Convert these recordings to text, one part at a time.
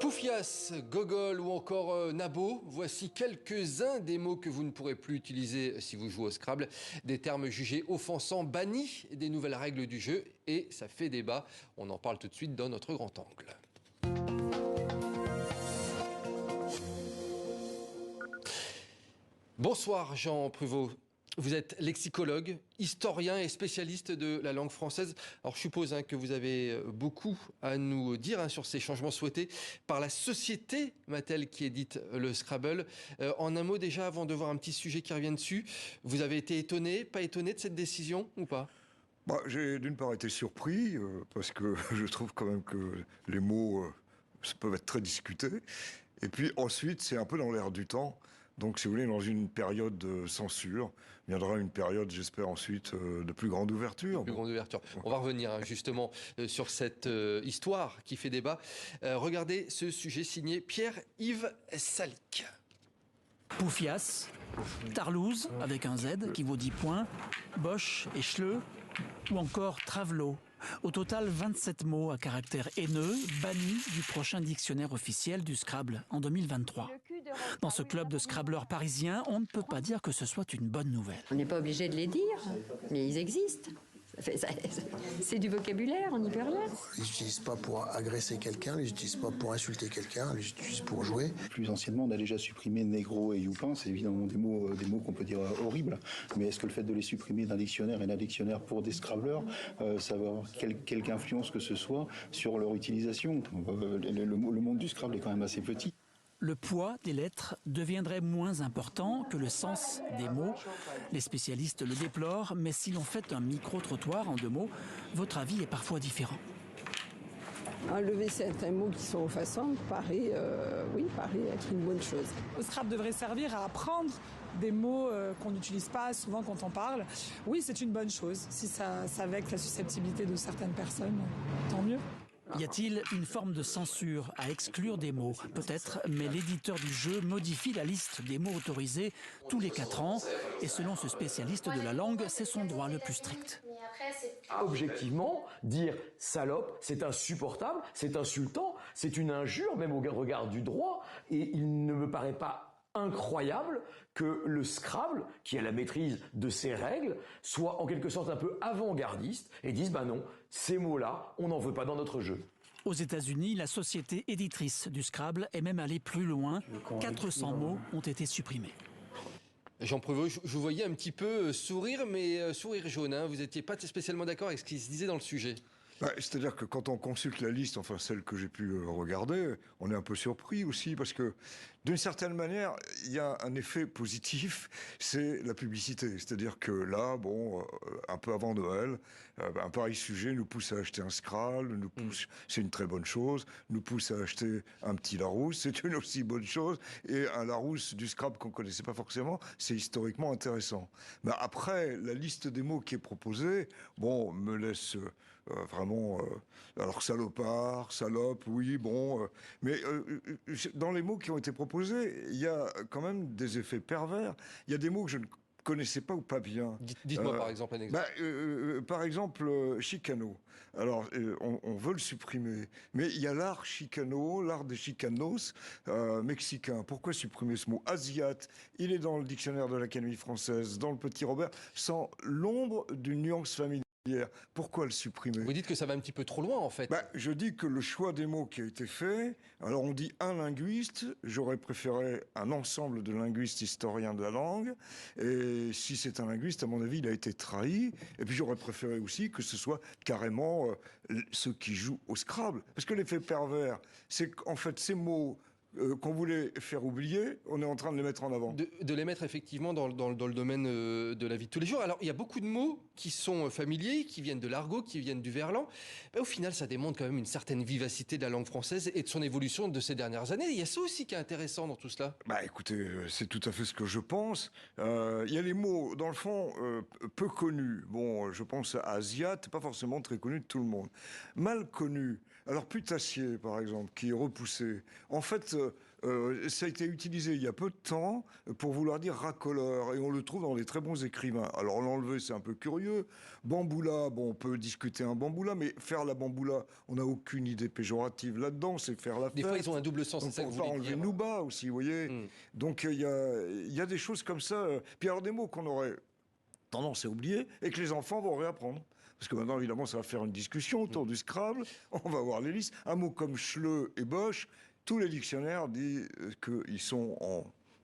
Poufias, gogol ou encore nabo, voici quelques-uns des mots que vous ne pourrez plus utiliser si vous jouez au Scrabble. Des termes jugés offensants, bannis des nouvelles règles du jeu et ça fait débat. On en parle tout de suite dans notre grand angle. Bonsoir Jean Pruvot. Vous êtes lexicologue, historien et spécialiste de la langue française. Alors je suppose que vous avez beaucoup à nous dire sur ces changements souhaités par la société Mattel qui édite le Scrabble. En un mot déjà, avant de voir un petit sujet qui revient dessus, vous avez été étonné, pas étonné de cette décision ou pas ? J'ai d'une part été surpris, parce que je trouve quand même que les mots peuvent être très discutés. Et puis ensuite, c'est un peu dans l'air du temps. Donc, si vous voulez, dans une période de censure, viendra une période, j'espère ensuite, de plus grande ouverture. Plus grande ouverture. On va revenir justement sur cette histoire qui fait débat. Regardez ce sujet signé Pierre-Yves Salic. Poufias, Tarlouse, avec un Z qui vaut 10 points, Bosch et Schleu, ou encore Travelot. Au total, 27 mots à caractère haineux, bannis du prochain dictionnaire officiel du Scrabble en 2023. Dans ce club de Scrabbleurs parisiens, on ne peut pas dire que ce soit une bonne nouvelle. On n'est pas obligé de les dire, mais ils existent. C'est du vocabulaire, on y peut rien. Je les utilise pas pour agresser quelqu'un, je les utilise pas pour insulter quelqu'un, je les utilise pour jouer. Plus anciennement, on a déjà supprimé négro et youpin, c'est évidemment des mots qu'on peut dire horribles. Mais est-ce que le fait de les supprimer d'un dictionnaire et d'un dictionnaire pour des scrabbleurs, ça va avoir quelque influence que ce soit sur leur utilisation ? Le monde du Scrabble est quand même assez petit. Le poids des lettres deviendrait moins important que le sens des mots. Les spécialistes le déplorent, mais si l'on fait un micro-trottoir en 2 mots, votre avis est parfois différent. Enlever certains mots qui sont offensants paraît être une bonne chose. Le Scrabble devrait servir à apprendre des mots qu'on n'utilise pas souvent quand on parle. Oui, c'est une bonne chose. Si ça vexe la susceptibilité de certaines personnes, tant mieux. Y a-t-il une forme de censure à exclure des mots ? Peut-être, mais l'éditeur du jeu modifie la liste des mots autorisés tous les 4 ans. Et selon ce spécialiste de la langue, c'est son droit le plus strict. Objectivement, dire salope, c'est insupportable, c'est insultant, c'est une injure, même au regard du droit. Et il ne me paraît pas incroyable que le Scrabble, qui a la maîtrise de ses règles, soit en quelque sorte un peu avant-gardiste et dise non, ces mots-là, on n'en veut pas dans notre jeu. Aux États-Unis, la société éditrice du Scrabble est même allée plus loin. 400 mots ont été supprimés. Jean Prevot, je vous voyais un petit peu sourire, mais sourire jaune. Vous n'étiez pas spécialement d'accord avec ce qui se disait dans le sujet. C'est-à-dire que quand on consulte la liste, enfin celle que j'ai pu regarder, on est un peu surpris aussi parce que d'une certaine manière, il y a un effet positif, c'est la publicité. C'est-à-dire que là, un peu avant Noël, un pareil sujet nous pousse à acheter un Scrabble, c'est une très bonne chose, nous pousse à acheter un petit Larousse, c'est une aussi bonne chose, et un Larousse du Scrabble qu'on connaissait pas forcément, c'est historiquement intéressant. Mais après, la liste des mots qui est proposée, me laisse vraiment, alors salopard, salope, oui, mais dans les mots qui ont été proposés, il y a quand même des effets pervers. Il y a des mots que je ne connaissais pas ou pas bien. Dites-moi par exemple un exemple. Par exemple, chicano. Alors, on veut le supprimer, mais il y a l'art chicano, l'art des chicanos mexicains. Pourquoi supprimer ce mot ? Asiate, il est dans le dictionnaire de l'Académie française, dans le Petit Robert, sans l'ombre d'une nuance familiale. Pourquoi le supprimer ? Vous dites que ça va un petit peu trop loin, en fait. Je dis que le choix des mots qui a été fait, alors on dit un linguiste, j'aurais préféré un ensemble de linguistes historiens de la langue, et si c'est un linguiste, à mon avis, il a été trahi, et puis j'aurais préféré aussi que ce soit carrément ceux qui jouent au Scrabble. Parce que l'effet pervers, c'est qu'en fait, ces mots qu'on voulait faire oublier, on est en train de les mettre en avant. De les mettre effectivement dans le domaine de la vie de tous les jours. Alors, il y a beaucoup de mots qui sont familiers, qui viennent de l'argot, qui viennent du verlan. Au final, ça démontre quand même une certaine vivacité de la langue française et de son évolution de ces dernières années. Il y a ça aussi qui est intéressant dans tout cela. Écoutez, c'est tout à fait ce que je pense. Il y a les mots, dans le fond, peu connus. Je pense à Asiate, pas forcément très connu de tout le monde. Mal connu. Alors, putassier, par exemple, qui est repoussé. En fait, ça a été utilisé il y a peu de temps pour vouloir dire racoleur, et on le trouve dans des très bons écrivains. Alors l'enlever, c'est un peu curieux. Bamboula, bon, on peut discuter un bamboula, mais faire la bamboula, on n'a aucune idée péjorative là-dedans, c'est faire la fête. Des fois, ils ont un double sens, c'est ça que On vous peut voulez enlever dire. Nouba aussi, vous voyez. Donc il y a des choses comme ça. Puis alors des mots qu'on aurait tendance à oublier et que les enfants vont réapprendre. Parce que maintenant, évidemment, ça va faire une discussion autour du Scrabble. On va voir les listes. Un mot comme Schleu et Bosch, tous les dictionnaires disent qu'ils sont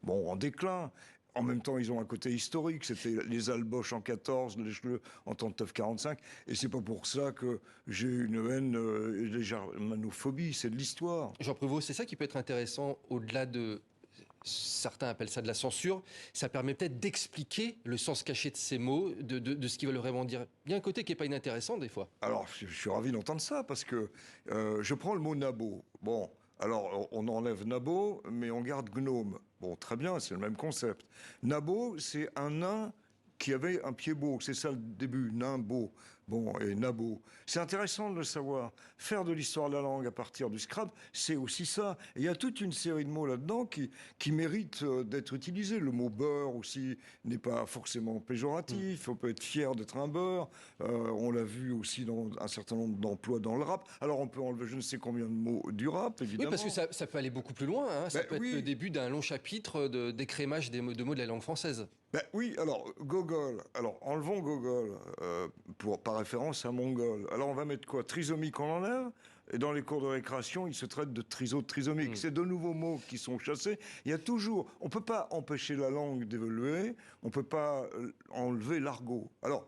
en déclin. En même temps, ils ont un côté historique. C'était les Albosch en 14, les Schleu en 39-45. Et c'est pas pour ça que j'ai une haine et des germanophobie. C'est de l'histoire. Jean Prévost, c'est ça qui peut être intéressant au-delà de... Certains appellent ça de la censure. Ça permet peut-être d'expliquer le sens caché de ces mots, de ce qu'ils veulent vraiment dire. Il y a un côté qui n'est pas inintéressant des fois. Alors, je suis ravi d'entendre ça parce que je prends le mot nabo. Bon, alors on enlève nabo, mais on garde gnome. Bon, très bien, c'est le même concept. Nabo, c'est un nain qui avait un pied beau. C'est ça le début, nain beau. Bon, et nabo. C'est intéressant de le savoir. Faire de l'histoire de la langue à partir du Scrabble, c'est aussi ça. Et il y a toute une série de mots là-dedans qui méritent d'être utilisés. Le mot beurre aussi n'est pas forcément péjoratif. On peut être fier d'être un beurre. On l'a vu aussi dans un certain nombre d'emplois dans le rap. Alors on peut enlever je ne sais combien de mots du rap, évidemment. Oui, parce que ça peut aller beaucoup plus loin. Hein. Ça peut être le début d'un long chapitre d'écrémage de mots de la langue française. Oui, alors, gogol. Alors, enlevons gogol par référence à mongol. Alors, on va mettre quoi? Trisomique, on enlève. Et dans les cours de récréation, ils se traitent de trisomique. C'est de nouveaux mots qui sont chassés. Il y a toujours... On ne peut pas empêcher la langue d'évoluer. On ne peut pas enlever l'argot. Alors...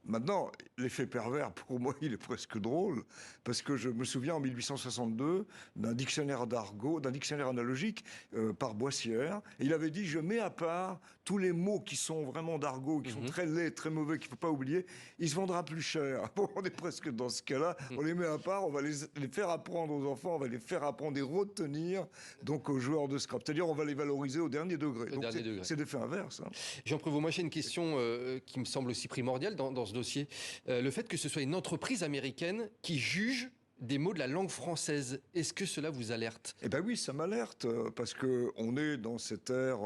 Maintenant, l'effet pervers, pour moi, il est presque drôle, parce que je me souviens en 1862 d'un dictionnaire d'argot, d'un dictionnaire analogique par Boissière, et il avait dit « Je mets à part tous les mots qui sont vraiment d'argot, qui sont très laids, très mauvais, qu'il ne faut pas oublier, il se vendra plus cher. » Bon, on est presque dans ce cas-là, on les met à part, on va les faire apprendre aux enfants, on va les faire apprendre et retenir donc aux joueurs de Scrabble. C'est-à-dire on va les valoriser au dernier degré. Donc c'est l'effet inverse. Hein. Jean Prévost, moi j'ai une question qui me semble aussi primordiale dans ce dossier. Le fait que ce soit une entreprise américaine qui juge des mots de la langue française, est-ce que cela vous alerte? Eh bien oui, ça m'alerte, parce qu'on est dans cette ère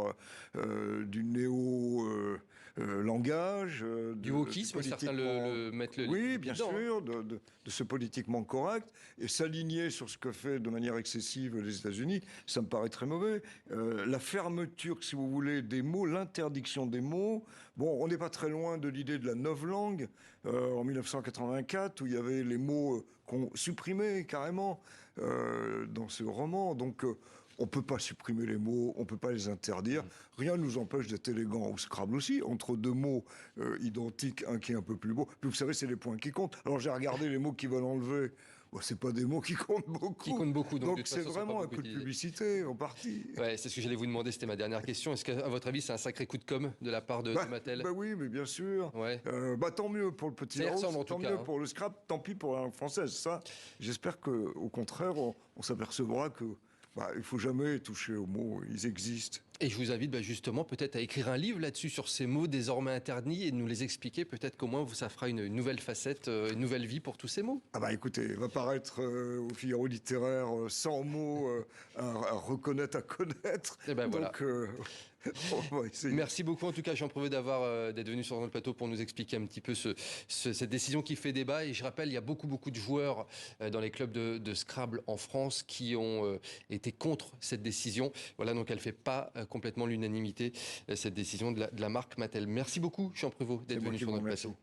du néo-langage. Du wokisme, certains le mettent le Oui, bien dedans, sûr, de ce politiquement correct. Et s'aligner sur ce que fait de manière excessive les États-Unis, ça me paraît très mauvais. La fermeture, si vous voulez, des mots, l'interdiction des mots. Bon, on n'est pas très loin de l'idée de la novlangue en 1984, où il y avait les mots qu'on supprimait carrément dans ce roman. Donc, on ne peut pas supprimer les mots, on ne peut pas les interdire. Rien ne nous empêche d'être élégant au Scrabble aussi, entre deux mots identiques, un qui est un peu plus beau. Puis vous savez, c'est les points qui comptent. Alors j'ai regardé les mots qui veulent enlever. Bon, c'est pas des mots qui comptent beaucoup. Qui comptent beaucoup. Donc c'est vraiment un coup de publicité en partie. Ouais, c'est ce que j'allais vous demander, c'était ma dernière question. Est-ce qu'à votre avis, c'est un sacré coup de com' de la part de Mattel? Oui, mais bien sûr. Ouais. Tant mieux pour le petit Larousse, tant mieux pour le Scrabble, tant pis pour la langue française. Ça, j'espère qu'au contraire, on s'apercevra que il ne faut jamais toucher aux mots, ils existent. Et je vous invite justement peut-être à écrire un livre là-dessus sur ces mots désormais interdits et de nous les expliquer. Peut-être qu'au moins ça fera une nouvelle facette, une nouvelle vie pour tous ces mots. Écoutez, il va paraître au Figaro littéraire 100 mots à reconnaître, à connaître. Et voilà. Donc, on va essayer. Merci beaucoup en tout cas Jean Prévost d'être venu sur notre plateau pour nous expliquer un petit peu cette décision qui fait débat. Et je rappelle, il y a beaucoup de joueurs dans les clubs de Scrabble en France qui ont été contre cette décision. Voilà, donc elle ne fait pas complètement l'unanimité, cette décision de la marque Mattel. Merci beaucoup Jean Prévost d'être venu sur notre plateau.